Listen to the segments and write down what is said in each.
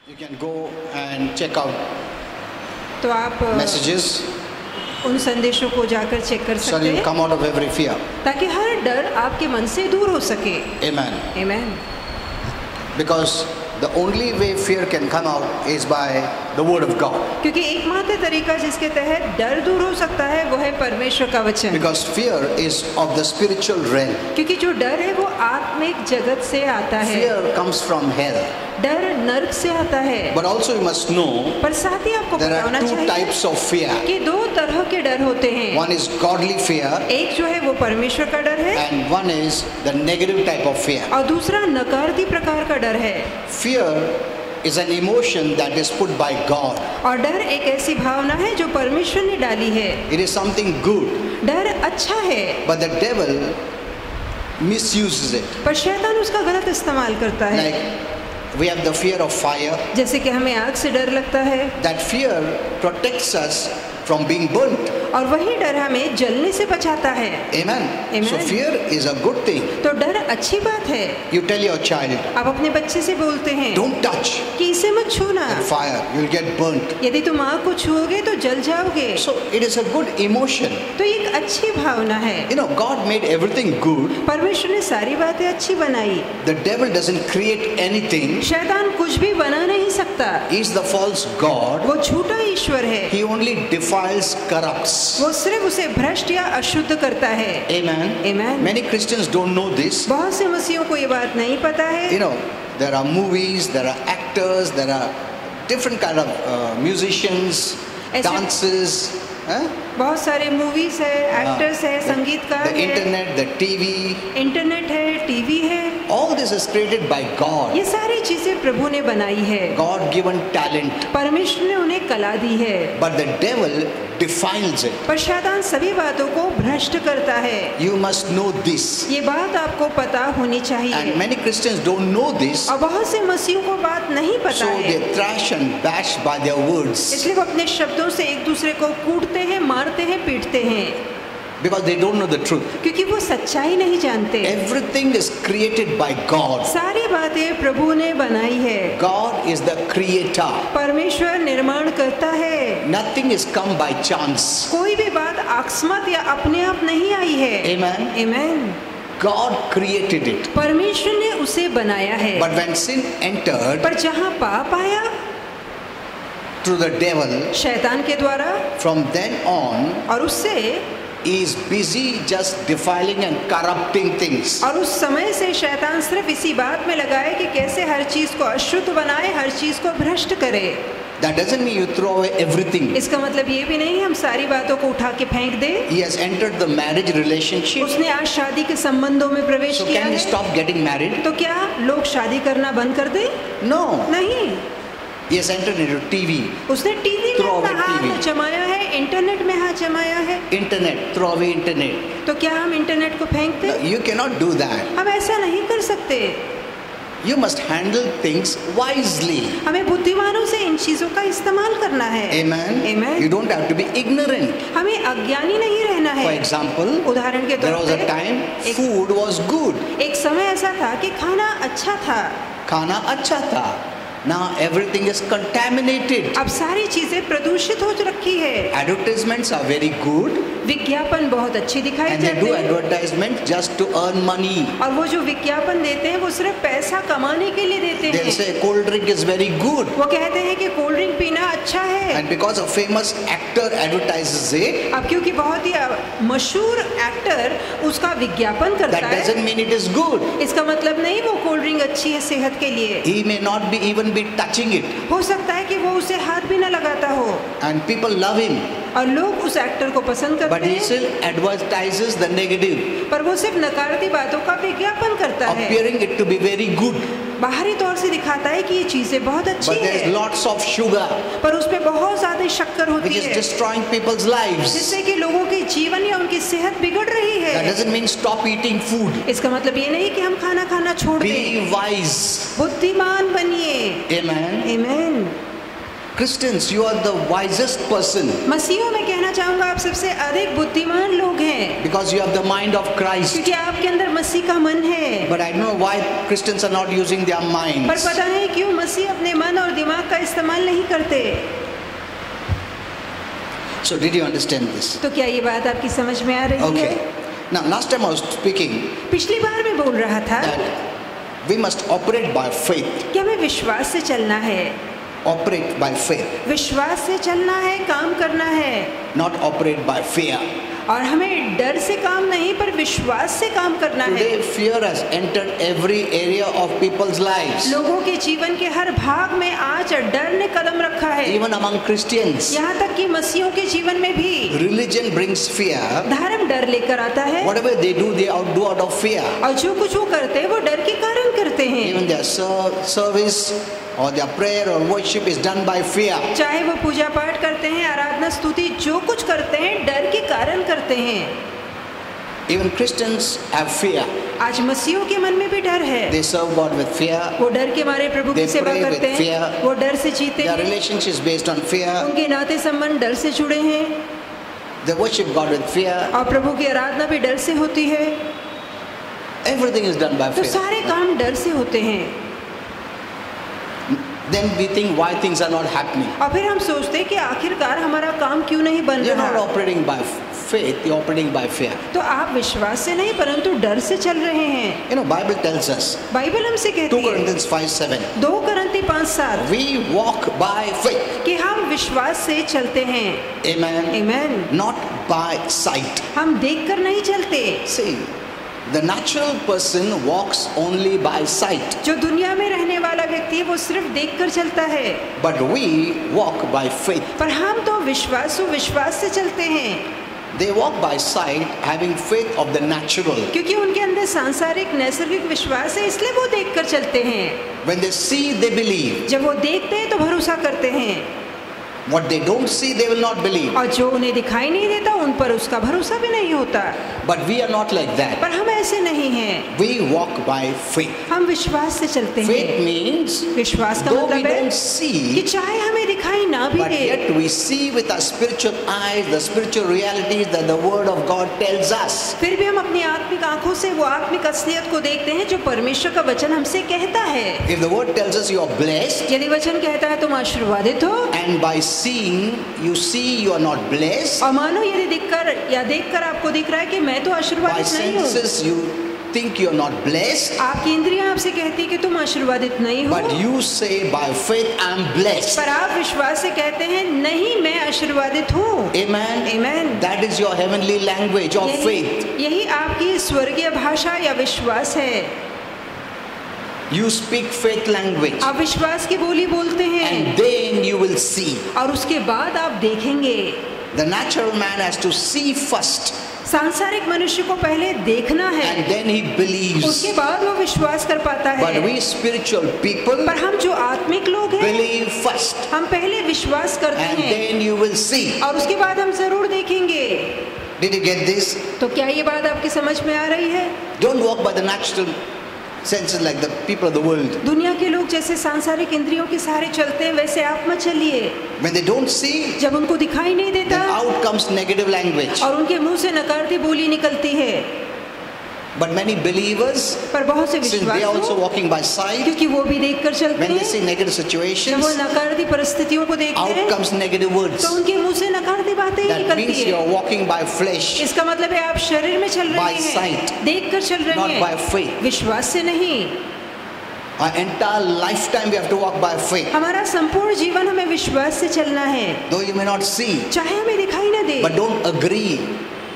You can go and check out तो आप messages उन संदेशों को जाकर चेक कर so सकते you हैं come out of every fear. ताकि हर डर आपके मन से दूर हो सके। Amen. आमीन। Because the only way fear can come out is by the word of God. क्योंकि एकमात्र तरीका जिसके तहत डर दूर हो सकता है वो है परमेश्वर का वचन। Because fear is of the spiritual realm. क्योंकि जो डर है वो आत्मिक जगत से आता है। Fear comes from hell. डर नरक से आता है। But also you must know पर साथ ही आपको there पता are होना two चाहिए types of fear. कि दो तरह के डर होते हैं। One is godly fear एक जो है वो परमेश्वर का डर है and one is the negative type of fear. और दूसरा नकारात्मक प्रकार का डर है। Fear is an emotion that is put by God. और डर एक ऐसी भावना है जो परमेश्वर ने डाली है। It is something good, डर अच्छा है but the devil misuses it. पर शैतान उसका गलत इस्तेमाल करता है। Like we have the fear of fire. जैसे कि हमें आग से डर लगता है That fear protects us from being burnt. और वही डर हमें जलने से बचाता है। Amen. Amen. So fear is a good thing. तो डर अच्छी बात है। You tell your child, आप अपने बच्चे से बोलते हैं don't touch कि इसे मत छूना, that fire, you'll get burnt. यदि तुम आग को छुओगे तो जल जाओगे। So it is a good emotion. तो ये एक अच्छी भावना है। You know, God made everything good. परमेश्वर ने सारी बातें अच्छी बनाई। The devil doesn't create anything. शैतान कुछ भी बना नहीं सकता। He is the false God. वो झूठा ईश्वर है। He only defiles, corrupts. वो सिर्फ उसे भ्रष्ट या अशुद्ध करता है। Amen. Amen. Many Christians don't know this. बहुत से मसीहों को ये बात नहीं पता है। You know, there are movies, there are actors, there are different kind of musicians, dances. बहुत सारे मूवीज है, एक्टर्स है, संगीतकार The है, internet, the TV. इंटरनेट है, टीवी है। All this is created by God. ये सारी चीजें प्रभु ने बनाई है। God given talent. परमेश्वर ने उन्हें कला दी है। But the devil defiles it. पर शैतान सभी बातों को भ्रष्ट करता है। You must know this. ये बात आपको पता होनी चाहिए। And many Christians don't know this. और बहुत से मसीहों को बात नहीं पता So है। they thrash and bash by their words. इसलिए वो अपने शब्दों से एक दूसरे को कूटते हैं, मारते हैं, पीटते हैं। Because they don't know the truth. क्योंकि वो सच्चाई नहीं जानते। Everything is created by God. सारी बातें प्रभु ने बनाई है। God is the creator. परमेश्वर निर्माण करता है। Nothing is come by chance. कोई भी बात अकस्मात या अपने आप नहीं आई है। Amen. Amen. God created it. परमेश्वर ने उसे बनाया है। But when sin entered पर जहाँ पाप आया through the devil, शैतान के द्वारा, from then on, और उससे he is busy just defiling and corrupting things. और उस समय से शैतान सिर्फ इसी बात में लगा है कि कैसे हर चीज को अशुद्ध बनाए, हर चीज को भ्रष्ट करे। That doesn't mean you throw away everything. इसका मतलब ये भी नहीं हम सारी बातों को उठा के फेंक दे। He has entered the marriage relationship. उसने आज शादी के संबंधों में प्रवेश So किया can we है। stop getting married? तो क्या लोग शादी करना बंद कर दे? No. नहीं। He has entered into TV. उसने टीवी में Throw away अपना हाथ TV. जमाया है, इंटरनेट में हाथ जमाया है। Internet, throw away internet. तो क्या हम इंटरनेट को फेंक No, दें? you cannot do that. हम ऐसा नहीं कर सकते। You must handle things wisely. हमें बुद्धिमानों से इन चीजों का इस्तेमाल करना है। Amen. Amen. You don't have to be ignorant. हमें अज्ञानी नहीं रहना है। For example, उदाहरण के there तौर was a पे time food was good. एक समय ऐसा था कि खाना अच्छा था। खाना अच्छा था. Now everything is contaminated. अब सारी चीजें प्रदूषित हो रखी है। Advertisements are very good. विज्ञापन बहुत अच्छी दिखाई And they देते do हैं advertisement just to earn money. और वो जो विज्ञापन देते हैं वो सिर्फ पैसा कमाने के लिए देते They'll हैं। say cold drink is very good. वो कहते हैं कि कोल्ड ड्रिंक पीना अच्छा है। And because a famous actor advertises it, अब क्योंकि बहुत ही मशहूर एक्टर उसका विज्ञापन करता that है, doesn't mean it is good. इसका मतलब नहीं वो कोल्ड ड्रिंक अच्छी है सेहत के लिए। He may not be even be touching it. हो सकता है कि वो उसे हाथ भी ना लगाता हो And people love him. और लोग उस एक्टर को पसंद But करते he हैं, still advertises the negative, पर वो सिर्फ नकारात्मक बातों का विज्ञापन करता है। appearing it to be very good. बाहरी तौर से दिखाता है कि ये चीजें बहुत अच्छी But there is है, lots of sugar, पर उसमें बहुत ज्यादा शक्कर which होती is है destroying people's lives. जिससे कि लोगों के जीवन या उनकी सेहत बिगड़ रही That है। doesn't mean stop eating food. इसका मतलब ये नहीं कि हम खाना खाना छोड़ Be दें। wise. बुद्धिमान बनिए। Amen. आमीन। Christians, you are the wisest person मसीहों में कहना चाहूंगा आप सबसे अधिक बुद्धिमान लोग हैं, because you have the mind of Christ. क्योंकि आपके अंदर मसीह का मन है। But I don't know why Christians are not using their पर minds. पता नहीं क्यों मसीह अपने मन और दिमाग का इस्तेमाल नहीं करते। So did you understand this? तो क्या ये बात आपकी समझ में आ रही Okay. है? Now, last time I was speaking पिछली बार मैं बोल रहा था that we must operate by faith. कि हमें विश्वास से चलना है, Operate by faith, विश्वास से चलना है, काम करना है, not operate by fear. और हमें डर से काम नहीं पर विश्वास से काम करना है। Today, fear has entered every area of people's lives, लोगों के जीवन के हर भाग में आज डर ने कदम रखा है, even among Christians. यहाँ तक कि मसीहों के जीवन में भी Religion brings fear. धर्म डर लेकर आता है, Whatever they do, they do out of fear. और जो कुछ वो करते हैं वो डर के कारण करते हैं। Even their service or their prayer or worship is done by fear. चाहे वो पूजा पाठ करते हैं, आराधना स्तुति जो कुछ करते हैं डर के कारण करते हैं। Even Christians have fear. आज मसीहों के मन में भी डर है, They serve God with fear. वो डर के मारे प्रभु की They सेवा pray with करते हैं, fear. वो डर से जीते Their हैं, relationship is based on fear. उनके नाते संबंध डर से जुड़े हैं, They worship God with fear. और प्रभु की आराधना भी डर से होती है। Everything is done by तो fear. सारे काम डर से होते हैं। Then we think why things are not happening. और फिर हम सोचते हैं कि आखिरकार हमारा काम क्यों नहीं बन You're not रहा। operating by faith, you're operating by fear. तो आप विश्वास से नहीं परंतु डर से चल रहे हैं। You know, Bible tells us, Bible हमसे 2 कहती है Corinthians 5:7, 2 Corinthians 5:7 we walk by faith. कि हम विश्वास से चलते हैं। Amen. आमीन। Not by sight. हम देखकर नहीं चलते। See, the natural person walks only by sight, जो दुनिया में रहने वाला व्यक्ति है वो सिर्फ देखकर चलता है, but we walk by faith. पर हम तो विश्वास से चलते हैं, They walk by sight, having faith of the natural. क्योंकि उनके अंदर सांसारिक नैसर्गिक विश्वास है, इसलिए वो देखकर चलते हैं। When they see, they believe. जब वो देखते हैं तो भरोसा करते हैं, What they don't see, they will not believe. और जो उन्हें दिखाई नहीं देता उन पर उसका भरोसा भी नहीं होता। But we are not like that. पर हम ऐसे नहीं हैं, We walk by faith. हम विश्वास से चलते Faith हैं। means, विश्वास का though we मतलब है don't कि see, चाहे हमें दिखाई ना भी but they, yet we see with our spiritual eyes the spiritual realities that the Word of God tells us. फिर भी हम अपनी आत्मिक आंखों से वो आत्मिक असलियत को देखते हैं जो परमेश्वर का वचन हमसे कहता है। If the Word tells us you are blessed, यदि वचन कहता है तुम आशीर्वादित हो, and by seeing you see you are not blessed, और मानो यदि देखकर आपको दिख रहा है कि मैं तो by आशीर्वादित नहीं हूँ, senses you think you are not blessed, आपकी इंद्रियां आपसे कहती है कि तुम आशीर्वादित नहीं हो, but you say by faith I am blessed. पर आप विश्वास से कहते हैं नहीं मैं आशीर्वादित हूँ। Amen. Amen. That is your heavenly language of faith. यही आपकी स्वर्गीय भाषा या विश्वास है। You speak faith language, आप विश्वास की बोली बोलते हैं, and then you will see. और उसके बाद आप देखेंगे। The natural man has to see first, सांसारिक मनुष्य को पहले देखना है, and then he believes. उसके बाद वो विश्वास कर पाता But है। we spiritual people पर हम जो आत्मिक लोग हैं, believe first, हम पहले विश्वास करते and हैं then you will see. और उसके बाद हम जरूर देखेंगे। Did you get this? तो क्या ये बात आपकी समझ में आ रही है? Don't walk by the natural senses like the people of the world. दुनिया के लोग जैसे सांसारिक इंद्रियों के सहारे चलते हैं वैसे आप मत चलिए। When they don't see, जब उनको दिखाई नहीं देता then out comes negative language. और उनके मुंह से नकारती बोली निकलती है, But many believers, पर बहुत से since they are also विश्वासी walking by sight, क्योंकि वो भी देखकर चलते when they हैं, see negative जब situations, वो नकारती परिस्थितियों को देखते out हैं comes negative words. तो उनके मुंह से नकारती बातें ही That निकलती means you है। are walking by flesh, इसका मतलब है आप शरीर में चल By रहे हैं, sight, देखकर चल रहे not by हैं, faith. विश्वास से नहीं। Our entire lifetime we have to walk by faith. हमारा संपूर्ण जीवन हमें विश्वास से चलना है, Though you may not see, चाहे हमें दिखाई ना दे, but don't agree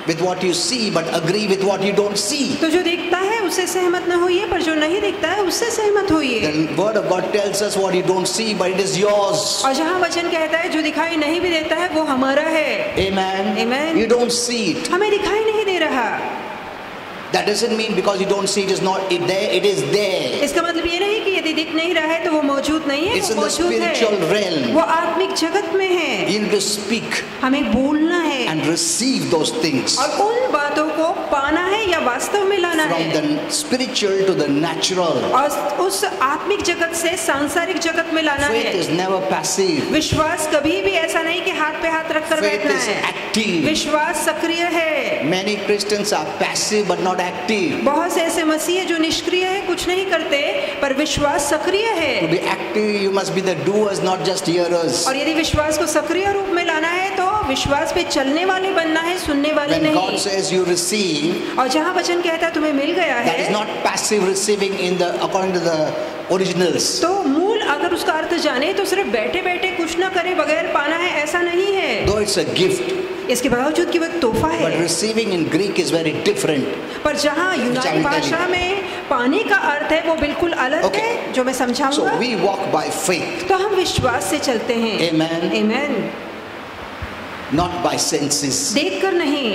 with what you see, but agree with what you don't see. तो जो देखता है उससे सहमत ना होइए, पर जो नहीं दिखता है उससे सहमत होइए। The word of God tells us what you don't see, but it is yours. और जहाँ वचन कहता है जो दिखाई नहीं भी देता है वो हमारा है। Amen. Amen. You don't see it. हमें दिखाई नहीं दे रहा, That doesn't mean because you don't see it is not it there. It is there. इसका मतलब ये नहीं कि यदि दिख नहीं रहा है तो वो मौजूद नहीं है, It's वो in the मौजूद spiritual है, realm. वो आत्मिक जगत में है। You need to speak हमें बोलना है and receive those things. और उन बातों को पाना पाना है या वास्तव में लाना from है, the spiritual to the natural. और उस आत्मिक जगत से सांसारिक जगत में लाना Faith है। is never passive. विश्वास कभी भी ऐसा नहीं कि हाथ पे हाथ रखकर Faith बैठना is है। active. विश्वास सक्रिय है। Many Christians are passive but not active. बहुत से ऐसे मसीह हैं जो निष्क्रिय है, कुछ नहीं करते, पर विश्वास सक्रिय To है। be active, you must be the doers, not just hearers. और यदि विश्वास को सक्रिय रूप में लाना है तो विश्वास पे चलने वाले बनना है, सुनने वाले When God नहीं। says you receive, और जहाँ वचन कहता है तुम्हें मिल गया that is है, not passive receiving according to the originals. तो मूल अगर उसका अर्थ जाने तो सिर्फ बैठे बैठे कुछ ना करे बगैर पाना है, ऐसा नहीं है। Though it's a gift, इसके बावजूद कि वो एक तोहफा but है, receiving in Greek is very different. पर जहाँ यूनानी भाषा में पाने का अर्थ है वो बिल्कुल अलग Okay. है, जो मैं So समझाऊंगा। we walk by faith, तो हम विश्वास से चलते हैं। Amen. आमीन। not by senses. देखकर नहीं,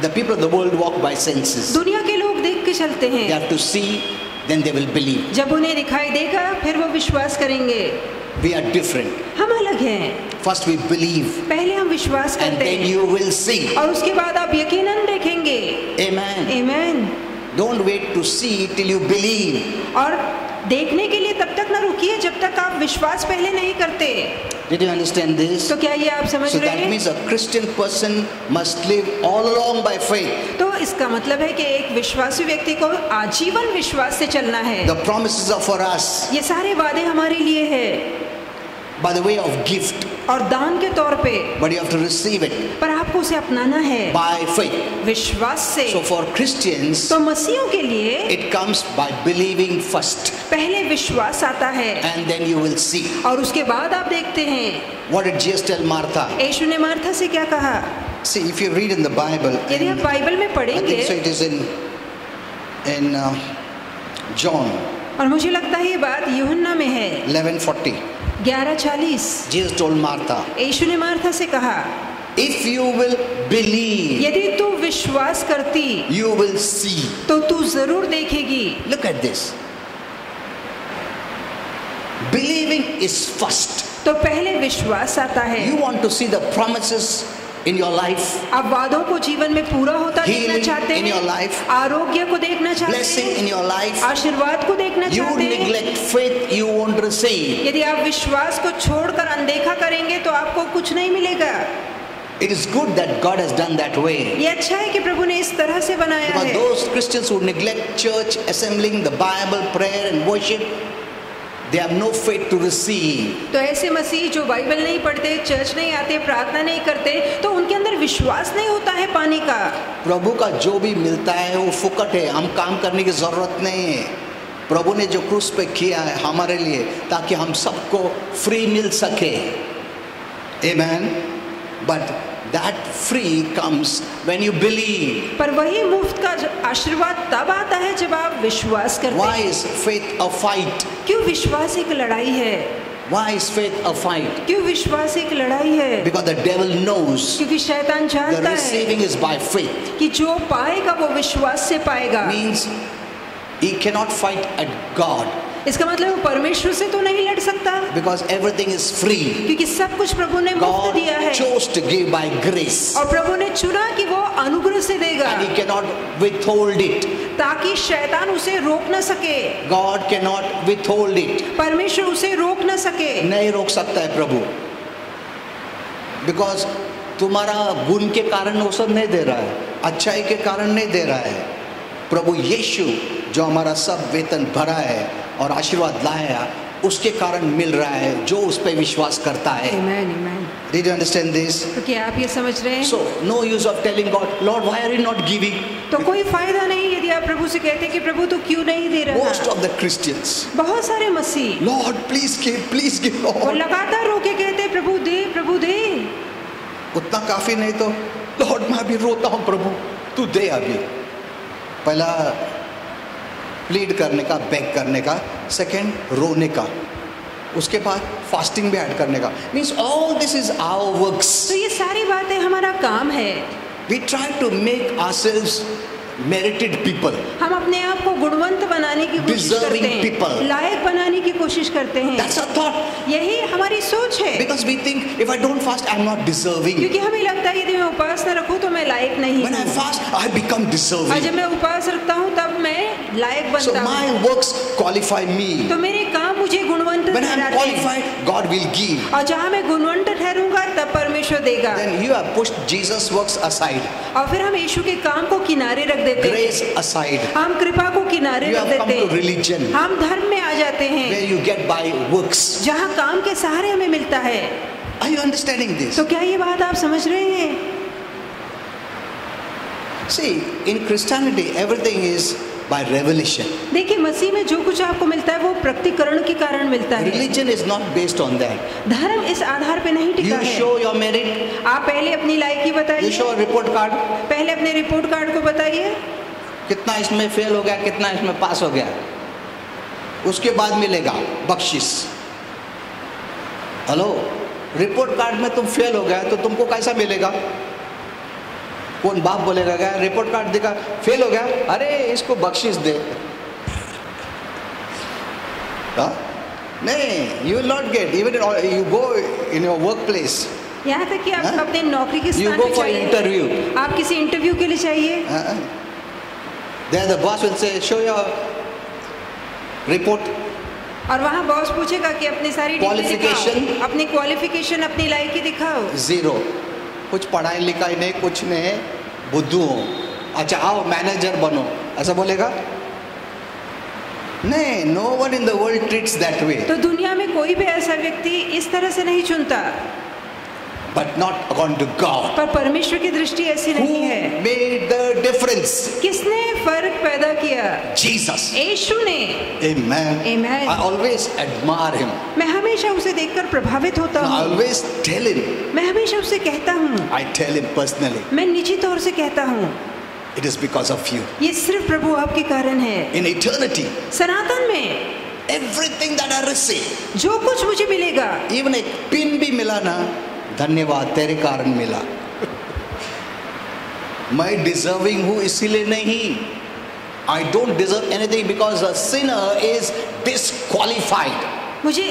The people of the world walk by senses. दुनिया के लोग देख के चलते They हैं। have to see, then they will believe. जब उन्हें दिखाई देगा फिर वो विश्वास करेंगे। We are different. हम अलग हैं। First we believe, पहले हम विश्वास and करते then हैं you will see. और उसके बाद आप यकीनन देखेंगे। Amen. आमीन। Don't wait to see till you believe. और देखने के लिए तब तक ना रुकिए जब तक आप विश्वास पहले नहीं करते। Did you understand this? तो क्या ये आप समझ So रहे that हैं? means a Christian person must live all along by faith. तो इसका मतलब है कि एक विश्वासी व्यक्ति को आजीवन विश्वास से चलना है। The promises are for us ये सारे वादे हमारे लिए है by the way of gift, और दान के तौर पे, but you have to receive it पर आपको उसे अपनाना है by faith. विश्वास से। So for Christians, तो मसीहों के लिए it comes by believing first, पहले विश्वास आता है and then you will see. और उसके बाद आप देखते हैं। What did Jesus tell Martha? यीशु ने मार्था से क्या कहा? See, if you read in the Bible, यदि आप and बाइबल में I पढ़ेंगे, think so it is in John और मुझे लगता है ये बात यूहन्ना में है 11:40. 11:40। Jesus told Martha, यीशु ने मार्था से कहा, if you will believe, यदि तू विश्वास करती you will see. तो तू जरूर देखेगी। Look at this. Believing is first. तो पहले विश्वास आता है। You want to see the promises in your life, आप वादों को जीवन में पूरा होता देखना Healing चाहते in your हैं, life, आरोग्य को देखना चाहते blessing in हैं, your life. आशीर्वाद को देखना You चाहते हैं। neglect faith, you won't receive. यदि आप विश्वास को छोड़कर अनदेखा करेंगे तो आपको कुछ नहीं मिलेगा। It is good that God has done that way. ये अच्छा है कि प्रभु ने इस तरह से बनाया Because है। those Christians who neglect church, assembling, the Bible, prayer and worship, they have no faith to receive. तो ऐसे मसीह जो बाइबल नहीं पढ़ते, चर्च नहीं आते, प्रार्थना नहीं करते, तो उनके अंदर विश्वास नहीं होता है पाने का। प्रभु का जो भी मिलता है वो फुकट है, हम काम करने की जरूरत नहीं है। प्रभु ने जो क्रूस पे किया है हमारे लिए, ताकि हम सबको फ्री मिल सके। Amen. But that free comes when you believe. पर वही मुफ्त का आशीर्वाद तब आता है जब आप विश्वास करते Why हैं। is faith a fight? क्यों विश्वास एक लड़ाई है? Why is faith a fight? क्यों विश्वास एक लड़ाई है? Because the devil knows क्योंकि शैतान the जानता है receiving is by faith. कि जो पाएगा वो विश्वास से पाएगा। Means he cannot fight at God इसका मतलब वो परमेश्वर से तो नहीं लड़ सकता, because everything is free. क्योंकि सब कुछ प्रभु ने मुफ्त God दिया है chose to give by grace, और प्रभु ने चुना कि वो अनुग्रह से देगा, and he cannot withhold it. ताकि शैतान उसे रोक न सके। God cannot withhold it. परमेश्वर उसे रोक न सके। नहीं रोक सकता है प्रभु, because तुम्हारा गुण के कारण वो सब नहीं दे रहा है, अच्छाई के कारण नहीं दे रहा है। प्रभु यीशु जो हमारा सब वेतन भरा है और आशीर्वाद लाया, उसके कारण मिल रहा है जो उस पर विश्वास करता है। Amen, amen. Did you understand this? तो क्या आप ये समझ रहे हैं? So no use of telling God, Lord, why are you not giving? तो कोई फायदा नहीं यदि आप प्रभु से कहते हैं कि प्रभु तो क्यों नहीं दे रहा। Most of the Christians, बहुत सारे मसीह Lord, please give, वो Lord. लगातार रोके कहते हैं प्रभु दे, प्रभु दे। उतना काफी नहीं तो लॉर्ड मैं अभी रोता हूँ प्रभु तू दे। अभी पहला प्लीड करने का, बेग करने का, सेकंड रोने का, उसके बाद फास्टिंग भी ऐड करने का। Means all this is our works. तो ये सारी बातें हमारा काम है। We try to make ourselves merited people, हम अपने आप को गुणवंत बनाने की कोशिश Deserving करते हैं, people. लायक बनाने की कोशिश करते हैं। that's our thought. यही हमारी सोच है, Because we think if I don't fast, I'm not deserving. क्योंकि हमें लगता है यदि मैं उपवास न रखूं तो मैं लायक नहीं When I हूँ, fast, I become और deserving. जब मैं उपवास रखता हूँ तब मैं लायक So बनता हूँ। my works qualify me. तो मेरे काम मुझे गुणवंत When I'm ठहराते हैं, qualified, God will give. और जहाँ मैं गुणवंत ठहरूंगा तब परमेश्वर देगा। Then you have pushed Jesus' works aside, और फिर हम यीशु के काम को किनारे रख देते हैं, grace aside. हम कृपा को किनारे You रख have come देते to हैं, religion, हम धर्म में आ जाते हैं where you get by works. जहाँ काम के सहारे हमें मिलता है। Are you understanding this? तो क्या ये बात आप समझ रहे हैं? See, in Christianity, everything is by revelation. देखिए, मसीह में जो कुछ आपको मिलता है वो प्रकटीकरण के कारण मिलता है। Religion is not based on that. धर्म इस आधार पे नहीं टिका You है। show your merit, आप पहले अपनी लायकी you बताइए, show a report card. पहले अपने रिपोर्ट कार्ड को बताइए, कितना इसमें फेल हो गया, कितना इसमें पास हो गया, उसके बाद मिलेगा बख्शिश। हेलो, रिपोर्ट कार्ड में तुम फेल हो गया तो तुमको कैसा मिलेगा? कौन बाप बोलेगा क्या रिपोर्ट कार्ड दिखा फेल हो गया, अरे इसको बख्शिश दे? हाँ? नहीं, you will not get. Even you go in your workplace. यहाँ तक कि आप हाँ? अपने नौकरी के You स्थान go पे for चाहिए, interview. आप किसी इंटरव्यू के लिए चाहिए, There the boss will say, show your report. और वहाँ बॉस पूछेगा कि अपनी सारी डिग्री Qualification? दिखाओ, अपनी क्वालिफिकेशन, अपनी लायकी दिखाओ। Zero. कुछ पढ़ाई लिखाई नहीं, कुछ नहीं, बुद्धू हो। अच्छा आओ मैनेजर बनो, ऐसा बोलेगा? नहीं, no one in the world treats that way. तो दुनिया में कोई भी ऐसा व्यक्ति इस तरह से नहीं चुनता, But not according to God. पर परमेश्वर की दृष्टि ऐसी Who नहीं है। made the difference? किसने फर्क पैदा किया? Jesus. यीशु ने। Amen. Amen. I always admire him. मैं हमेशा उसे देखकर प्रभावित होता I हूँ, always tell him. मैं हमेशा उसे कहता हूँ, I tell him personally. मैं निजी तौर से कहता हूँ, It is because of you. ये सिर्फ प्रभु आपके कारण है। In eternity, सनातन में everything that I receive, जो कुछ मुझे मिलेगा, even एक पिन भी मिला ना, धन्यवाद तेरे कारण मिला। मैं डिजर्विंग हूं इसीलिए नहीं। I don't deserve anything because a sinner is disqualified.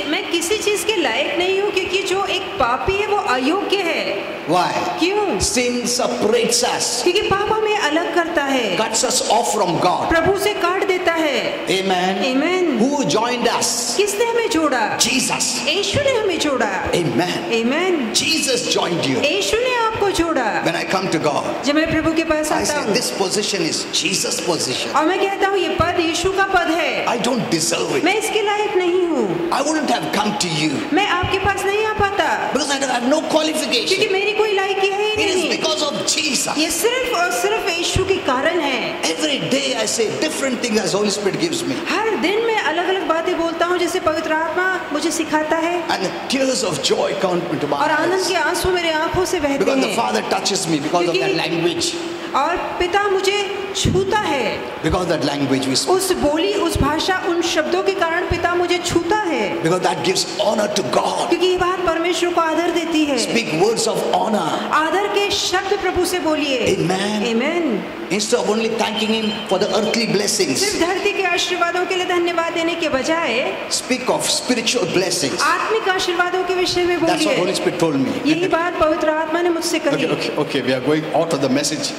मैं किसी चीज के लायक नहीं हूँ क्योंकि जो एक पापी है वो अयोग्य है। Why? क्यों? Sin separates us, क्योंकि पाप हमें अलग करता है, cuts us off from God. प्रभु से काट देता है। Amen. Amen. Who joined us? किसने हमें जोड़ा? Jesus. यीशु ने हमें जोड़ा। Amen. Amen. Jesus joined you. यीशु ने आपको जोड़ा। When I come to God, जब मैं प्रभु के पास I आता say हूँ this position is Jesus' position. और मैं कहता हूँ ये पद यीशु का पद है, I don't deserve it. मैं इसके लायक नहीं हूँ, I wouldn't have come to you मैं आपके पास नहीं आ पाता because I don't have no क्योंकि qualification. मेरी कोई लायकी है ही It is नहीं। because of Jesus. ये सिर्फ और सिर्फ यीशु के कारण है। Every day I say different things as Holy Spirit gives me. हर दिन मैं अलग अलग बातें बोलता हूँ जैसे पवित्र आत्मा मुझे सिखाता है, And tears of joy come into my और आनंद eyes. के आंसू मेरे आंखों से बहते Because the हैं, Father touches me because of that language. और पिता मुझे छूता है, Because of that language we speak. उस बोली, उस भाषा, उन शब्दों के कारण पिता मुझे छूता है, Because that gives honor to God. क्योंकि ये बात परमेश्वर को आदर देती है। Speak words of honor. आदर के शब्द प्रभु से बोलिए। Amen. Amen. Instead of only thanking Him for the earthly blessings, सिर्फ धरती के आशीर्वादों के लिए धन्यवाद देने के बजाय speak of spiritual blessings. आत्मिक आशीर्वादों के विषय में That's what Holy बोलिए। Spirit told me. यही बात पवित्र आत्मा ने मुझसे कही। Okay, we are going out of the message.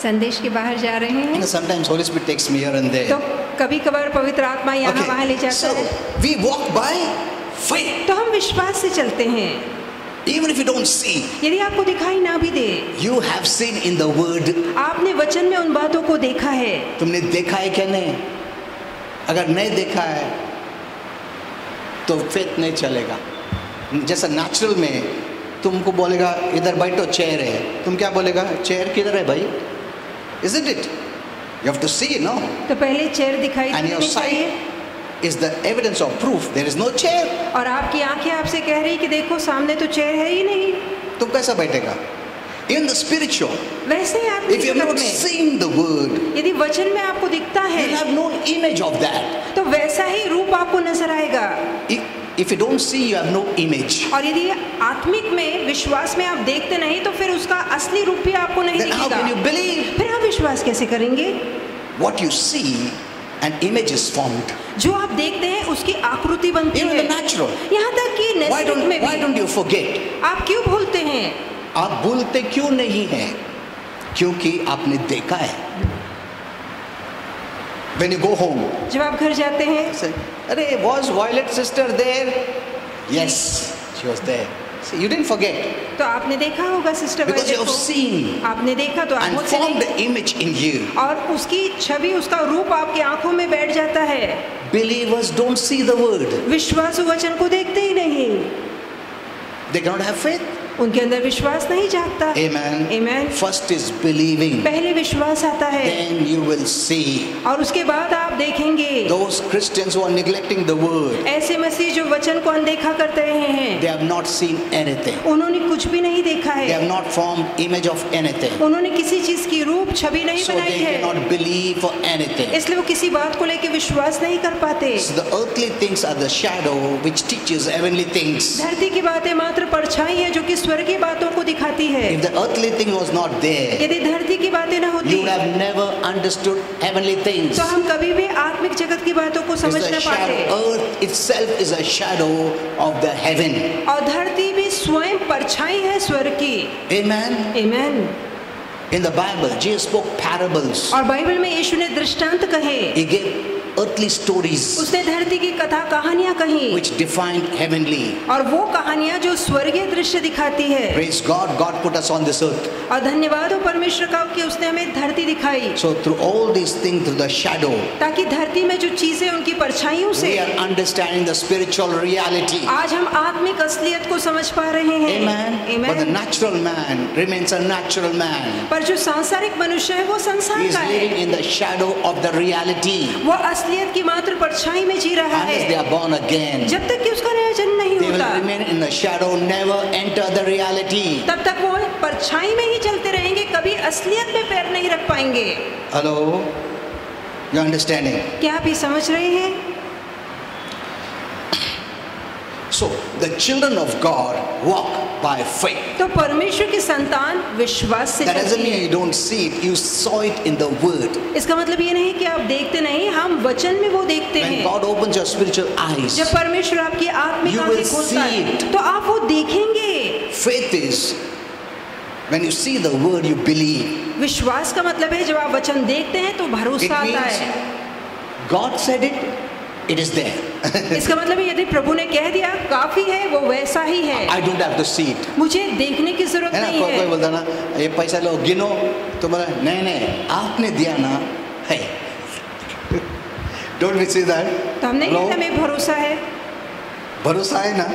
संदेश के बाहर जा रहे You know, हैं, sometimes Holy Spirit takes me here and there. तो कभी कभार पवित्र आत्मा यहाँ वहाँ ले Okay, जाता so है, we walk by faith. तो हम विश्वास से चलते हैं। Even if you don't see, यदि आपको दिखाई ना भी दे, you have seen in the Word. आपने वचन में उन बातों को देखा है। तुमने देखा है क्या नहीं? अगर नहीं देखा है तो फेथ नहीं चलेगा। जैसा नेचुरल में तुमको बोलेगा इधर बैठो चेयर है, तुम क्या बोलेगा चेयर किधर है भाई? Isn't it? You have to see, no? तो पहले चेयर दिखाई And your देनी चाहिए, sight is the evidence of proof. There is no chair. और आपकी आंखें आपसे कह रही कि देखो सामने तो चेयर है ही नहीं। तुम कैसा बैठेगा? In the spiritual, वैसे ही आत्मिक if you have जगत not में seen the Word, यदि वचन में आपको दिखता you है will have no image of that. तो वैसा ही रूप आपको नजर आएगा। If you don't see, you have no image. और यदि आत्मिक में विश्वास में आप देखते नहीं तो फिर उसका असली रूप भी आपको नहीं Then how दिखेगा। can you believe? फिर आप विश्वास कैसे करेंगे? What you see, an image is formed. जो आप देखते हैं उसकी आकृति बनती Even है। the natural. यहाँ तक कि नैसर्गिक में Why don't भी you forget? आप क्यों भूलते हैं? आप भूलते क्यों नहीं हैं? क्योंकि आपने देखा है। When you go home, जब आप घर जाते हैं, say, "अरे, was Violet sister there?" Yes, she was there. See, you didn't forget तो आपने देखा होगा sister because you violet have को। seen आपने देखा तो आप and मुझसे formed नहीं, the image in you. और उसकी छवि, उसका रूप आपकी आंखों में बैठ जाता है। Believers don't see the word. विश्वासु वचन को देखते ही नहीं, They cannot have faith. उनके अंदर विश्वास नहीं जागता। Amen. Amen. First is believing. पहले विश्वास आता है Then you will see. और उसके बाद आप देखेंगे। Those Christians who are neglecting the word, ऐसे मसीह जो वचन को अनदेखा करते रहे हैं, they have not seen anything. उन्होंने कुछ भी नहीं देखा They have है, not formed image of anything. उन्होंने किसी चीज की रूप छवि नहीं So बनाई they है, cannot believe for anything. इसलिए वो किसी बात को लेकर विश्वास नहीं कर पाते। So the earthly things are the shadow which teaches heavenly things. धरती की बातें मात्र परछाई है जो कि स्वर्गीय बातों को दिखाती है। If the earthly thing was not there, यदि धरती की बातें न होती you would have never understood heavenly things. तो हम कभी भी आत्मिक जगत की बातों को It's समझ the न पाते। shadow. Earth itself is a shadow of the heaven. और धरती भी स्वयं परछाई है स्वर्ग की। Amen. आमीन। In the Bible, Jesus spoke parables. और बाइबल में यीशु ने दृष्टांत कहे, He gave earthly stories उसने धरती की कथा कहानियां कही which defined heavenly. और वो कहानियां जो स्वर्गीय दृश्य दिखाती है। Praise God, God put us on this earth. और धन्यवाद हो परमेश्वर का कि उसने हमें धरती दिखाई, So through all these things, through the shadow, ताकि धरती में जो चीजें उनकी परछाइयों we से are understanding the spiritual reality. आज हम आत्मिक असलियत को समझ पा रहे हैं। Amen. But the आमीन। natural man remains a natural man. पर जो सांसारिक मनुष्य है वो He संसार is का living है, in the shadow of the reality. वो असलियत की मात्र परछाई में जी रहा Unless they है। are born again, जब तक कि उसका नया जन्म नहीं they will होता remain in the shadow, never enter the reality. तब तक वो परछाई में ही चलते रहेंगे, कभी असलियत में पैर नहीं रख पाएंगे। Hello? You understanding? क्या आप ये समझ रहे हैं? So the children of God walk by faith. तो परमेश्वर की संतान विश्वास से That doesn't चलती mean है। you don't see it. You saw it in the word. इसका मतलब ये नहीं कि आप देखते नहीं, हम वचन में वो देखते When हैं। God opens your spiritual eyes, जब परमेश्वर आपकी आत्मिक You आंखें will खोलता see है it. तो आप वो देखेंगे। faith is when you see the word, you believe. विश्वास का मतलब है जब आप वचन देखते हैं तो It भरोसा आता means है। God said it, it is there. इसका मतलब है यदि प्रभु ने कह दिया काफी है, वो वैसा ही है, I don't have to see it. मुझे देखने की जरूरत है ना, नहीं कोई है। बोलता ना, ये पैसा लो गिनो, तो बोला नहीं नहीं आपने दिया ना है. Don't we see that? तो हम नहीं Hello? कहते हमें भरोसा है। भरोसा है ना.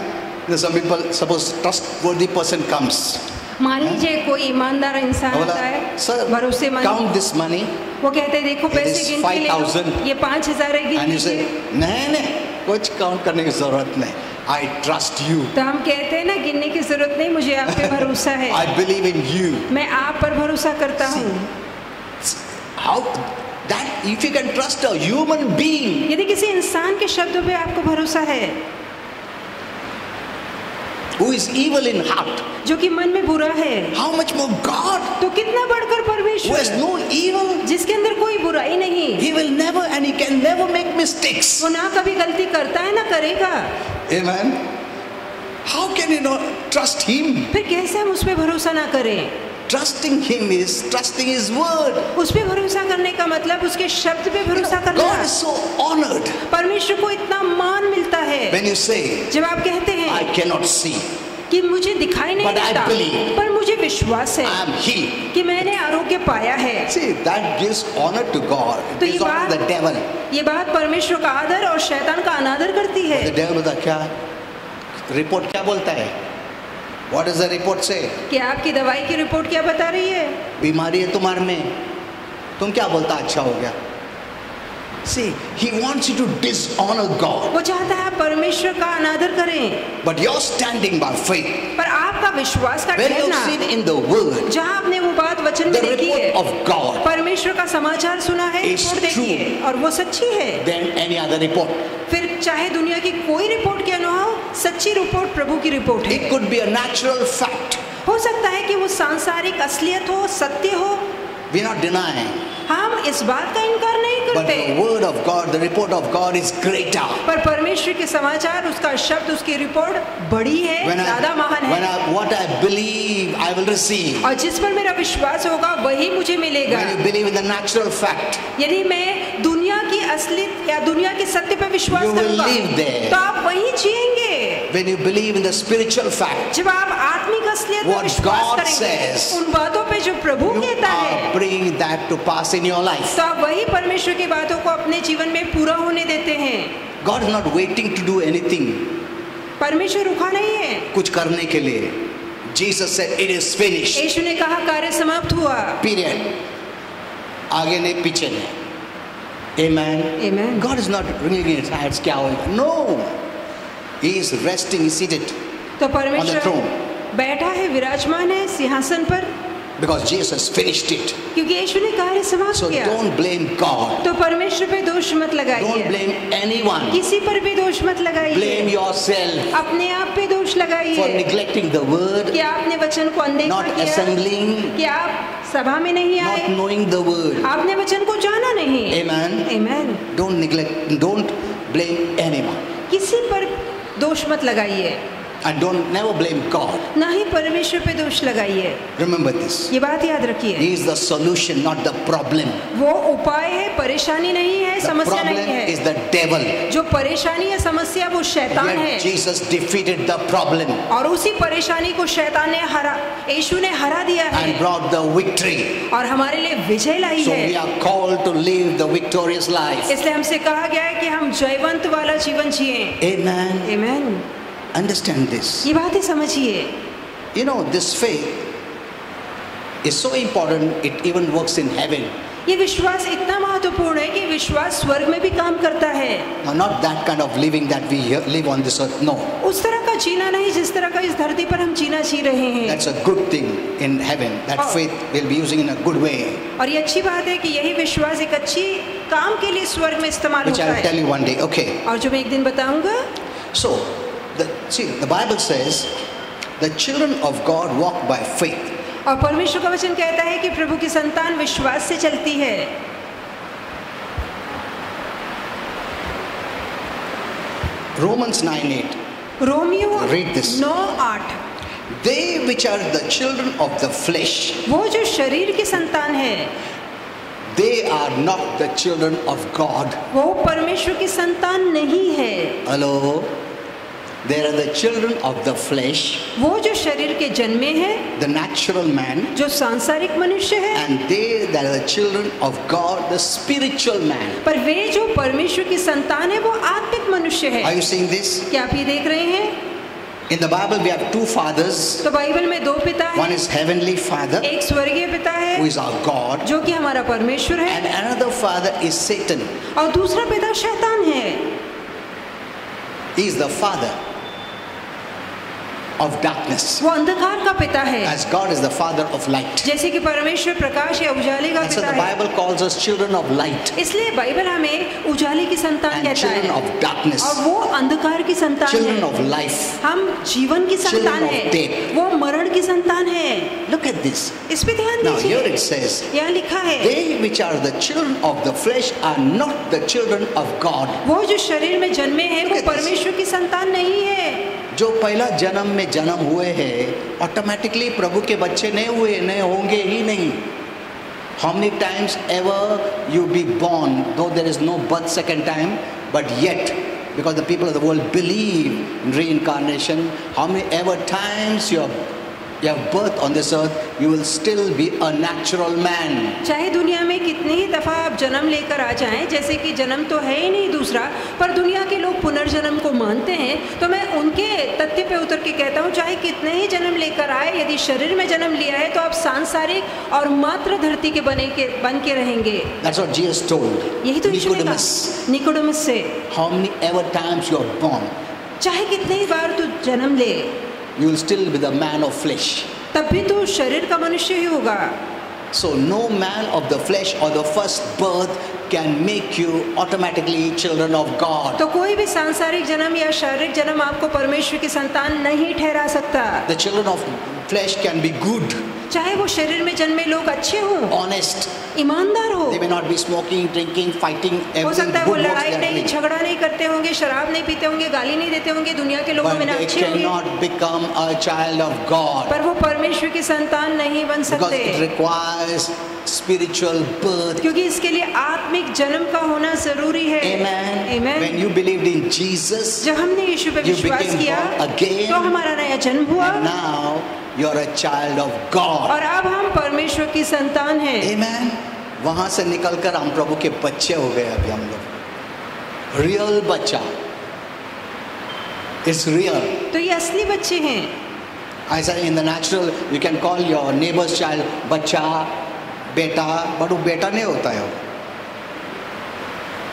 Some people, suppose trustworthy person comes. मान लीजिए कोई ईमानदार इंसान बोला, आता है, sir, भरोसेमंद, count this money, वो कहते हैं देखो It पैसे is गिन के ले 5,000. लो, ये 5,000 है, गिन and you say लीजिए। नहीं नहीं कुछ काउंट करने की जरूरत नहीं. I trust you. तो हम कहते हैं ना गिनने की जरूरत नहीं, मुझे आप पे भरोसा है, I believe in you. मैं आप पर भरोसा करता हूँ। How that if you can trust a human being, यदि किसी इंसान के शब्दों पे आपको भरोसा है who is evil in heart, जो कि मन में बुरा है, how much more God, तो कितना बढ़कर who has परमेश्वर no evil, जिसके अंदर कोई बुराई नहीं, he will never and he can never make mistakes. वो ना कभी गलती करता है ना करेगा। Amen. How can you not trust him? फिर कैसे हम उस पे भरोसा ना करें? Trusting him is trusting his word. उस पे भरोसा करने का मतलब उसके शब्द पे भरोसा God करना। is so honored परमेश्वर को इतना मान मिलता है when you say, जब आप कहते हैं I cannot see, कि मुझे दिखाई नहीं But I देता, believe. पर मुझे विश्वास है I am he. कि मैंने आरोग्य पाया है। See, that gives honor to God. तो It ये dishonors the बात devil. ये बात परमेश्वर का आदर और शैतान का अनादर करती है। The devil बोलता क्या? रिपोर्ट क्या बोलता है? What does the report say? कि आपकी दवाई की रिपोर्ट क्या बता रही है? बीमारी है तुम्हारे में, तुम क्या बोलता अच्छा हो गया? See, he wants you to dishonor God, वो चाहता है आप परमेश्वर का अनादर करें, but you're standing by faith. पर आपका विश्वास का When you've ठहरना, seen in the word, जहाँ आपने वो बात वचन में the देखी है, report of God, परमेश्वर का समाचार सुना है, is रिपोर्ट देखी है true. और वो सच्ची है, then any other report. फिर चाहे दुनिया की कोई रिपोर्ट क्यों ना हो, सच्ची रिपोर्ट प्रभु की रिपोर्ट है। It could be a natural fact. हो सकता है कि वो सांसारिक असलियत हो, सत्य हो, We're not denying. हम इस बात का इनकार नहीं But करते, the word of God, the report of God is greater. पर परमेश्वर के समाचार, उसका शब्द, उसकी रिपोर्ट बड़ी है, ज्यादा महान है। What I believe, I will receive. और जिस पर मेरा विश्वास होगा वही मुझे मिलेगा। When you believe in the natural fact, यदि मैं दुनिया की असलियत या दुनिया के सत्य पर विश्वास You will करूंगा, live there. तो आप वहीं जिएंगे। when you believe in the spiritual fact, जब आप आत्मिक असलियत पर What विश्वास God करेंगे, says, उन बातों पे जो प्रभु you कहता are है, bringing that to pass in your life. तो आप वही परमेश्वर की बातों को अपने जीवन में पूरा होने देते हैं। God is not waiting to do anything. परमेश्वर रुका नहीं है कुछ करने के लिए. Jesus said, it is finished. यीशु ने कहा कार्य समाप्त हुआ। Period. आगे नहीं, पीछे नहीं. Amen. Amen. God is not wringing his hands. क्या होगा? No. He is resting. He is seated तो on the परमेश्वर throne बैठा है, विराजमान है सिंहासन पर, because Jesus finished it. क्योंकि यीशु ने कार्य समाप्त So किया। don't blame God. तो परमेश्वर पे दोष मत Don't लगाइए, blame anyone. किसी पर भी दोष मत लगाइए, Blame yourself अपने आप पे दोष for लगाइए neglecting the word, कि आपने वचन को अनदेखा not किया, assembling, कि आप सभा में नहीं not आए, knowing the word. आपने वचन को जाना नहीं। Amen. Amen. Don't neglect, don't blame anyone. किसी पर दोष मत लगाइए, And don't never blame God. ना ही परमेश्वर पे दोष लगाइए। Remember this. ये बात याद रखिए, He is the solution, not the problem. वो उपाय है, परेशानी नहीं है, The समस्या problem नहीं is है। the devil. जो परेशानी या समस्या वो शैतान Yet है, Jesus defeated the problem और उसी परेशानी को शैतान ने हरा, यीशु ने हरा दिया है and brought the victory. और हमारे लिए विजय लाई So we है। are called to live the victorious life. इसलिए हमसे कहा गया है कि हम जयवंत वाला जीवन जिएं। Amen. आमीन। Understand this. ये बातें समझिए, You know, this faith is so important, it even works in heaven. ये विश्वास इतना महत्वपूर्ण है कि विश्वास स्वर्ग में भी काम करता है। Now, not that kind of living that we live on this earth. No, उस तरह का जीना नहीं जिस तरह का इस धरती पर हम जीना जी रहे हैं। that's a good thing in heaven. That faith we'll be using in a good way, और ये अच्छी बात है कि यही विश्वास एक अच्छी काम के लिए स्वर्ग में इस्तेमाल which होता I'll tell है, you one day. Okay. और जो मैं एक दिन बताऊंगा। So, the Bible says the children of God walk by faith. और परमेश्वर का वचन कहता है कि प्रभु की संतान विश्वास से चलती है। Romans 9:8. Romeo Read this. 9:8, They which are the children of the flesh, वो जो शरीर की संतान है they are not the children of God. वो परमेश्वर की संतान नहीं है। Hello? They are the children of the flesh, वो जो शरीर के जन्मे हैं, the natural man, जो सांसारिक मनुष्य है, and they that are the children of God, the spiritual man. पर वे जो परमेश्वर की संतान है वो आत्मिक मनुष्य Are है। you seeing this? क्या आप ये देख रहे हैं? In the Bible we have two fathers. तो बाइबल में दो पिता One हैं, is heavenly father, एक स्वर्गीय पिता who है is our God, जो कि हमारा परमेश्वर है, and another father is Satan. और दूसरा पिता शैतान है। He is the father of darkness, वो अंधकार का पिता है, as God is the father of light. जैसे कि परमेश्वर प्रकाश या उजाले का And so पिता the है। Bible calls us children of light इसलिए बाइबल हमें उजाले की संतान and कहता children है, of darkness, और वो अंधकार की संतान children है। of life. हम जीवन की Children संतान of है, death. वो मरण की संतान है। Look at this. इस पे ध्यान Now here दीजिए, it says, यहाँ लिखा है they which are the children of the flesh are not the children of God. वो जो शरीर में जन्मे हैं Look वो at this. परमेश्वर की संतान नहीं है। जो पहला जन्म में जन्म हुए हैं ऑटोमेटिकली प्रभु के बच्चे नहीं हुए, नहीं होंगे ही नहीं. How many times ever you be born, though there is no birth second time, but yet because the people of the world believe in reincarnation, how many ever times you have birth on this earth, you will still be a natural man. चाहे दुनिया में कितनी ही दफा आप जन्म लेकर आ जाएं, जैसे कि जन्म तो है ही नहीं दूसरा, पर दुनिया के लोग पुनर्जन्म को मानते हैं, तो मैं उनके तथ्य पे उतर के कहता हूँ, चाहे कितने ही जन्म लेकर आए, यदि शरीर में जन्म लिया है तो आप सांसारिक और मात्र धरती के बन के रहेंगे। That's what Jesus told यही तो यीशु ने कहा Nicodemus. निकोडेमस से, How many ever times you are born, चाहे कितने ही बार तू जन्म ले, you will still be the man of flesh. तब भी तू शरीर का मनुष्य ही होगा। So no man of the flesh or the first birth can make you automatically children of God. तो कोई भी सांसारिक जन्म या शारीरिक जन्म आपको परमेश्वर की संतान नहीं ठहरा सकता। The children of flesh can be good, चाहे वो शरीर में जन्मे लोग अच्छे हों, honest. ईमानदार हो। They may not be smoking, drinking, fighting, हो everything सकता है वो good works लड़ाई they are नहीं, doing. झगड़ा नहीं करते होंगे, शराब नहीं पीते होंगे, गाली नहीं देते होंगे, दुनिया के लोगों But में ना they अच्छे होंगे, cannot become a child of God पर वो परमेश्वर की संतान नहीं बन because सकते, it requires spiritual birth. क्योंकि इसके लिए आत्मिक जन्म का होना जरूरी है। Amen. Amen. When you believed in Jesus, जब हमने यीशु पे you विश्वास became किया born again. तो हमारा नया जन्म हुआ and now you are a child of God. और अब हम परमेश्वर की संतान हैं। Amen. वहां से निकलकर हम प्रभु के बच्चे हो गए अभी हम लोग। रियल बच्चा, इट्स रियल। तो ये असली बच्चे हैं। ऐसा in the natural you can call your neighbours child बच्चा, बेटा, बट वो बेटा नहीं होता है।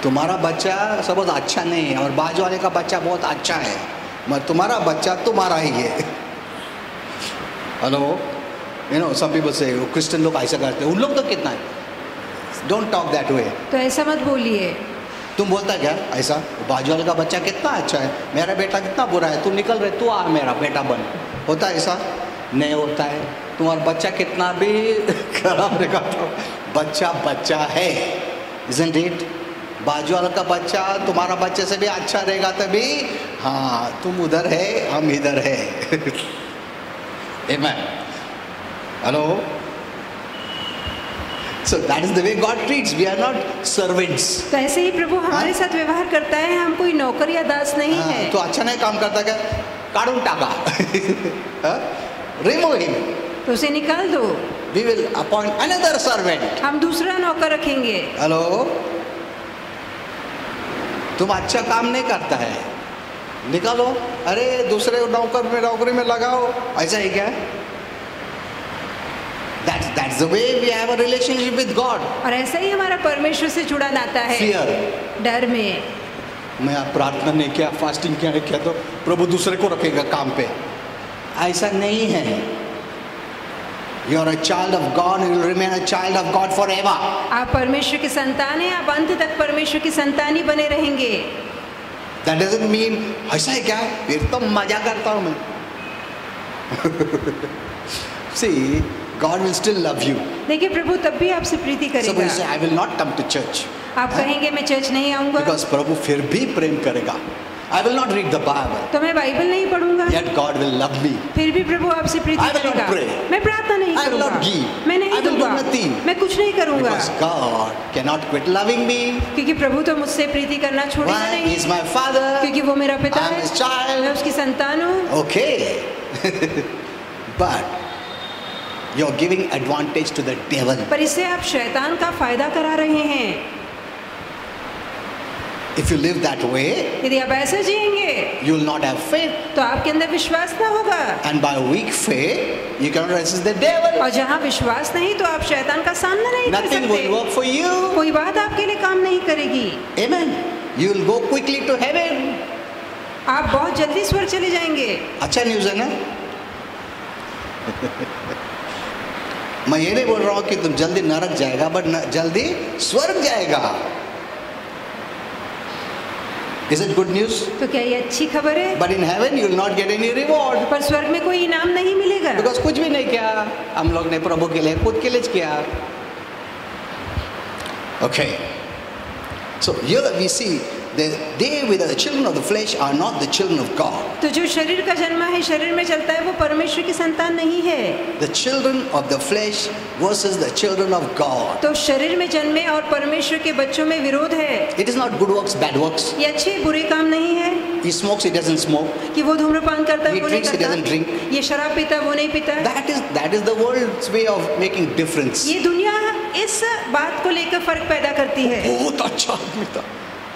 तुम्हारा बच्चा सब बहुत अच्छा नहीं है और बाजू वाले का बच्चा बहुत अच्छा है, मगर तुम्हारा बच्चा तुम्हारा ही है। Hello, you know some people से क्रिश्चियन लोग ऐसा करते हैं, उन लोग तो कितना है। Don't talk that way. तो ऐसा मत बोलिए। तुम बोलता क्या ऐसा, बाजू वाले का बच्चा कितना अच्छा है, मेरा बेटा कितना बुरा है, तू निकल रहे, तू आ मेरा बेटा बन। होता है ऐसा? नहीं होता है। तुम्हारा बच्चा कितना भी खराब रहेगा तो बच्चा बच्चा है, isn't it? बाजू वाला का बच्चा तुम्हारा बच्चे से भी अच्छा रहेगा तभी, हाँ तुम उधर है हम इधर है। Amen. Hello? So that is the way God treats. We are not servants. तो ऐसे ही प्रभु हमारे साथ व्यवहार करता है, हम कोई नौकर या दास नहीं है। तो अच्छा नहीं काम करता क्या, काढून टाका। Remove him. तो उसे निकाल दो। We will appoint another servant. हम दूसरा नौकर रखेंगे। हेलो, तुम अच्छा काम नहीं करता है, निकालो, अरे दूसरे नौकरी में लगाओ, ऐसा ही क्या? That's the way we have a relationship with God. और ऐसा ही हमारा परमेश्वर से जुड़ा नाता है। Fear. डर में। मैं आप प्रार्थना नहीं किया, फास्टिंग किया नहीं किया तो प्रभु दूसरे को रखेगा काम पे, ऐसा नहीं है। You are a child of God, you will remain a child of God forever. आप परमेश्वर की संतान हैं, आप अंत तक परमेश्वर की संतान ही बने रहेंगे। That doesn't mean ऐसा है क्या, फिर तो मजा करता हूँ मैं। See, God will still love you. देखिए प्रभु तब भी आपसे प्रीति Somebody करेगा। say, I will not come to church. आप कहेंगे मैं चर्च नहीं आऊंगा, Because प्रभु फिर भी प्रेम करेगा। I will not read the Bible. तो मैं बाइबल नहीं पढ़ूंगा, Yet God will love me. फिर भी प्रभु आपसे प्रीति I will not करेगा। pray. मैं प्रार्थना नहीं I will करूंगा, not give. मैं नहीं I will do दूंगा, nothing. मैं कुछ नहीं करूंगा, Because God cannot quit loving me. क्योंकि प्रभु तो मुझसे प्रीति करना छोड़ेगा Why? नहीं, He is my father. क्योंकि वो मेरा पिता I am है, his child. मैं उसकी संतान हूँ। Okay. But you're giving advantage to the devil. पर इससे आप शैतान का फायदा करा रहे हैं। If you live that way, यदि आप ऐसे जिएंगे you will not have faith. तो आपके अंदर विश्वास ना होगा, And by weak faith, you cannot resist the devil. और जहाँ विश्वास नहीं तो आप शैतान का सामना नहीं कर Nothing will सकते। work for you. कोई बात आपके लिए काम नहीं करेगी। Amen. You will go quickly to heaven. आप बहुत जल्दी स्वर्ग चले जाएंगे। अच्छा न्यूज़ है ना? मैं ये नहीं बोल रहा हूँ कि तुम जल्दी नरक जाएगा, बट जल्दी स्वर्ग जाएगा। Is it good news? तो क्या ये अच्छी खबर है? But in heaven you will not get any reward. पर स्वर्ग में कोई इनाम नहीं मिलेगा, Because कुछ भी नहीं किया हम लोग ने प्रभु के लिए, खुद के लिए किया। Okay. So here we see they with the children of the flesh are not the children of God. तो जो शरीर का जन्म है, शरीर में चलता है, वो परमेश्वर की संतान नहीं है। The children of the flesh versus the children of God. तो शरीर में जन्मे और परमेश्वर के बच्चों में विरोध है। It is not good works, bad works. ये अच्छे बुरे काम नहीं है He smokes, he doesn't smoke. कि वो धूम्रपान करता है, He वो नहीं drinks, he doesn't drink. करता, ये शराब पीता है, वो नहीं पीता। That is the world's way of making difference. ये दुनिया इस बात को लेकर फर्क पैदा करती है। बहुत अच्छा आदमी था,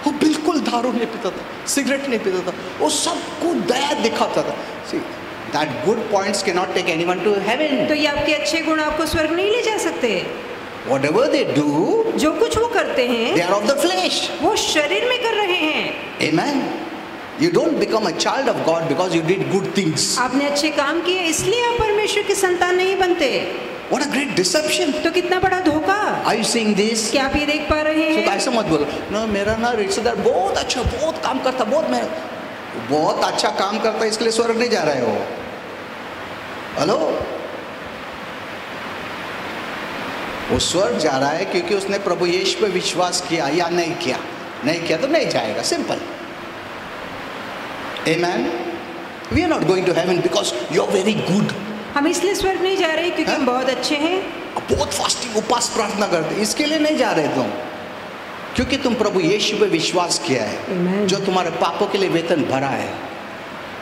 वो बिल्कुल दारू नहीं पीता था, सिगरेट नहीं पीता था, वो सबको दया दिखाता था। See, that good points cannot take anyone to heaven. तो ये आपके अच्छे गुण आपको स्वर्ग नहीं ले जा सकते। Whatever they do, जो कुछ वो करते हैं they are of the flesh. वो शरीर में कर रहे हैं। Amen. You don't become a child of God because you did good things. आपने अच्छे काम किए इसलिए आप परमेश्वर की संतान नहीं बनते। What a great deception. तो कितना बड़ा धोखा। Are you seeing this? क्या आप ये देख पा रहे So हैं? ऐसा मत बोलो ना, मेरा ना रिश्तेदार बहुत अच्छा, बहुत काम करता, बहुत अच्छा काम करता है, इसके लिए स्वर्ग नहीं जा रहे हो। हेलो, वो स्वर्ग जा रहा है क्योंकि उसने प्रभु यीशु पे विश्वास किया या नहीं किया। नहीं किया तो नहीं जाएगा, simple. Amen. We are not going to heaven because you are very good. हम इसलिए स्वर्ग नहीं जा रहे क्योंकि हम बहुत अच्छे हैं, बहुत फास्टिंग उपवास प्रार्थना करते, इसके लिए नहीं जा रहे तुम, क्योंकि तुम प्रभु यीशु पे विश्वास किया है, Amen. जो तुम्हारे पापों के लिए वेतन भरा है,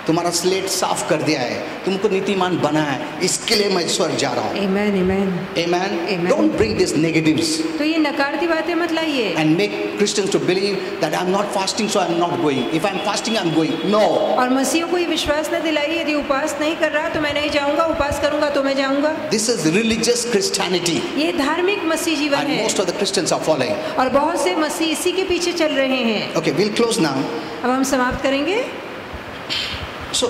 तुम्हारा स्लेट साफ कर दिया है, तुमको नीतिमान बना है, इसके लिए मैं स्वर्ग जा रहा हूँ। Amen, amen. Amen. Amen. Don't bring these negatives तो ये नकारती बातें मत लाइए and make Christians to believe that I'm not fasting so I'm not going. If I'm fasting I'm going. No. और मसीहों को ये विश्वास न दिलाइए, यदि उपवास नहीं कर रहा तो मैं नहीं जाऊंगा, उपवास करूंगा तो मैं जाऊंगा। This is religious Christianity ये धार्मिक मसीह जीवन and है most of the Christians are following. और बहुत से मसीह इसी के पीछे चल रहे हैं। Okay, we'll close now. अब हम समाप्त करेंगे। So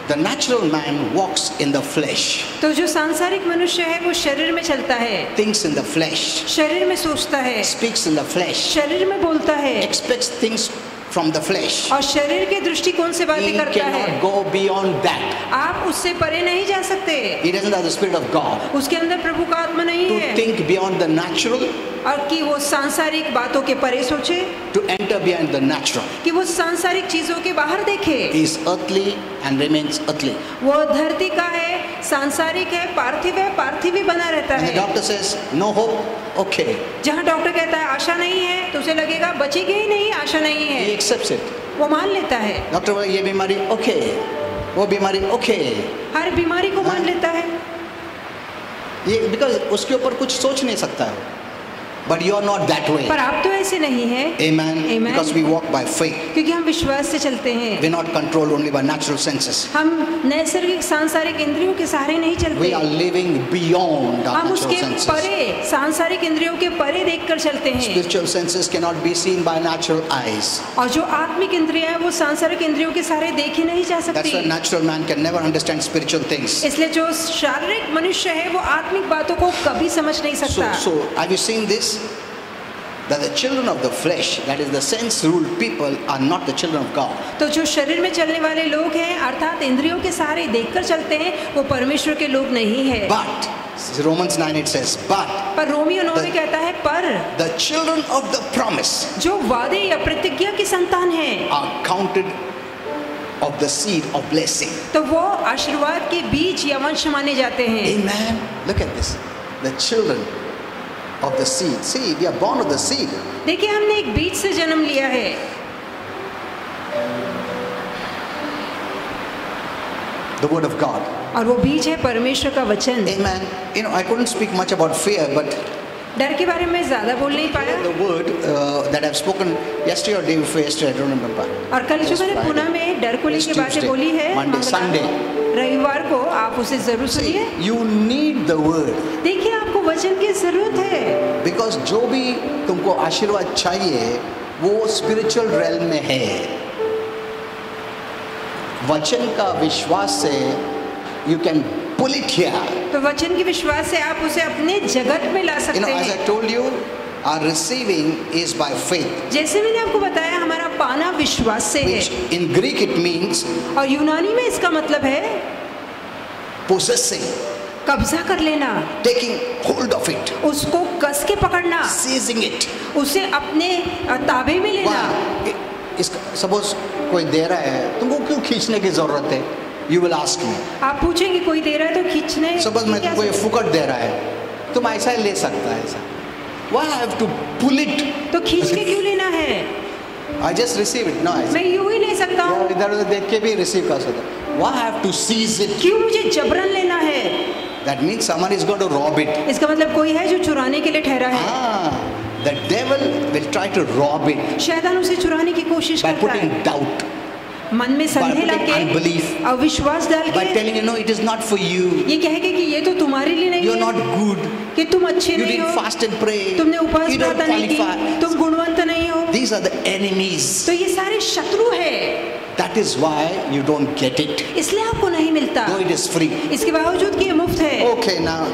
the natural man walks in the flesh, तो जो सांसारिक मनुष्य है वो शरीर में चलता है, thinks in the flesh, शरीर में सोचता है, speaks in the flesh, शरीर में बोलता है expects things from the flesh. और शरीर के दृष्टिकोण से He बातें करता है। cannot go beyond that. आप उससे परे नहीं जा सकते। He doesn't have the Spirit of God उसके अंदर प्रभु का आत्मा नहीं to है think beyond the natural, और कि वो सांसारिक बातों के परे सोचे, to enter beyond the natural. कि वो सांसारिक चीजों के बाहर देखे। He is earthly and remains earthly. वो धरती का है, सांसारिक है, पार्थिव ही बना रहता And the है। doctor says, no hope, okay. जहाँ डॉक्टर कहता है आशा नहीं है तो उसे लगेगा बचेगी ही नहीं, आशा नहीं He है, accepts it. वो मान लेता है। डॉक्टर बोले ये बीमारी okay, वो बीमारी okay. हर बीमारी को मान लेता है, ये because उसके ऊपर कुछ सोच नहीं सकता है. But you are not that way. पर आप तो ऐसे नहीं हैं। Amen. Amen. Because we walk by faith. क्योंकि हम विश्वास से चलते हैं। We're not controlled only by natural senses. हम नैसर्गिक सांसारिक इंद्रियों के सहारे नहीं चलते। We are living beyond our हम natural उसके senses. परे, सांसारिक इंद्रियों के परे देखकर चलते हैं। Spiritual senses cannot be seen by natural eyes. और जो आत्मिक इंद्रियां हैं वो सांसारिक इंद्रियों के सहारे देखी नहीं जा That's सकती। why natural man can never understand spiritual things. इसलिए जो शारीरिक मनुष्य है वो आत्मिक बातों को कभी समझ नहीं सकता। So have you seen this? That the children of the flesh, that is the sense-ruled people, are not the children of God. तो जो शरीर में चलने वाले लोग हैं अर्थात इंद्रियों के सहारे देखकर चलते हैं वो परमेश्वर के लोग नहीं है। But Romans 9 it says, but पर रोमियो 9 में कहता है पर the children of the promise जो वादे या प्रतिज्ञा की संतान है are counted of the seed of blessing. तो वो आशीर्वाद के बीज या वंश माने जाते हैं। Amen. Look at this. The children of the seed. See, we are born of the seed. देखिए हमने एक बीज से जन्म लिया है। The word of God. और वो बीज है परमेश्वर का वचन। Amen. You know, I couldn't speak much about fear, but डर के बारे में ज्यादा बोल नहीं पाया। the word that I've spoken yesterday or day before yesterday, I don't remember. और कल जो मैंने पुणे में डर को लेके बातें बोली है, Monday, Sunday. रविवार को आप उसे जरूर See, सुनिए। you need the word. देखिए आपको वचन की जरूरत है Because जो भी तुमको आशीर्वाद चाहिए वो स्पिरिचुअल रेल में है। वचन का विश्वास से you can pull it here. तो वचन के विश्वास से आप उसे अपने जगत में ला You सकते know, as I हैं। told you, our receiving is by faith, जैसे मैंने आपको बताया हमारा पाना विश्वास से है which in Greek it means और यूनानी में इसका मतलब है possessing, कब्जा कर लेना, taking hold of it, उसको कस के पकड़ना, seizing it. उसे अपने ताबे में लेना। इसका सपोज कोई दे रहा है, तुमको क्यों खींचने की जरूरत है? You will ask me. आप पूछेंगे कोई दे रहा है तो खींचने सपोज मैं तुमको ये फुकट दे रहा है, तुम ऐसा ही ले सकता है ऐसा। Why I have to pull it? तो खींच के क्यों लेना है? I just receive it. No, मैं यूं ही ले सकता हूँ। इधर उधर देख के भी रिसीव कर सकता हूँ। Why I have to seize it? क्यों मुझे जबरन लेना है? That means someone is going to rob it. इसका मतलब कोई है जो चुराने के लिए ठहरा है। The devil will try to rob it शैतान उसे चुराने की कोशिश by करता putting है, doubt, मन में संदेह putting लाके, unbelief, अविश्वास डाल by के, telling you no, it is not for you. ये कह के कि ये तो तुम्हारे लिए नहीं You are है, not good. कि तुम अच्छे You नहीं didn't हो, fast and pray. तुमने उपवास You don't प्रार्थना नहीं की, qualify. तुम गुणवंत नहीं हो। These are the enemies. तो ये सारे शत्रु है, That is why you don't get it. इसलिए आपको नहीं मिलता, Though it is free. इसके बावजूद कि ये मुफ्त है। Okay, now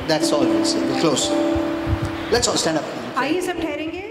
That's all we'll say. We'll close. Let's all stand up. आइए सब ठहरेंगे।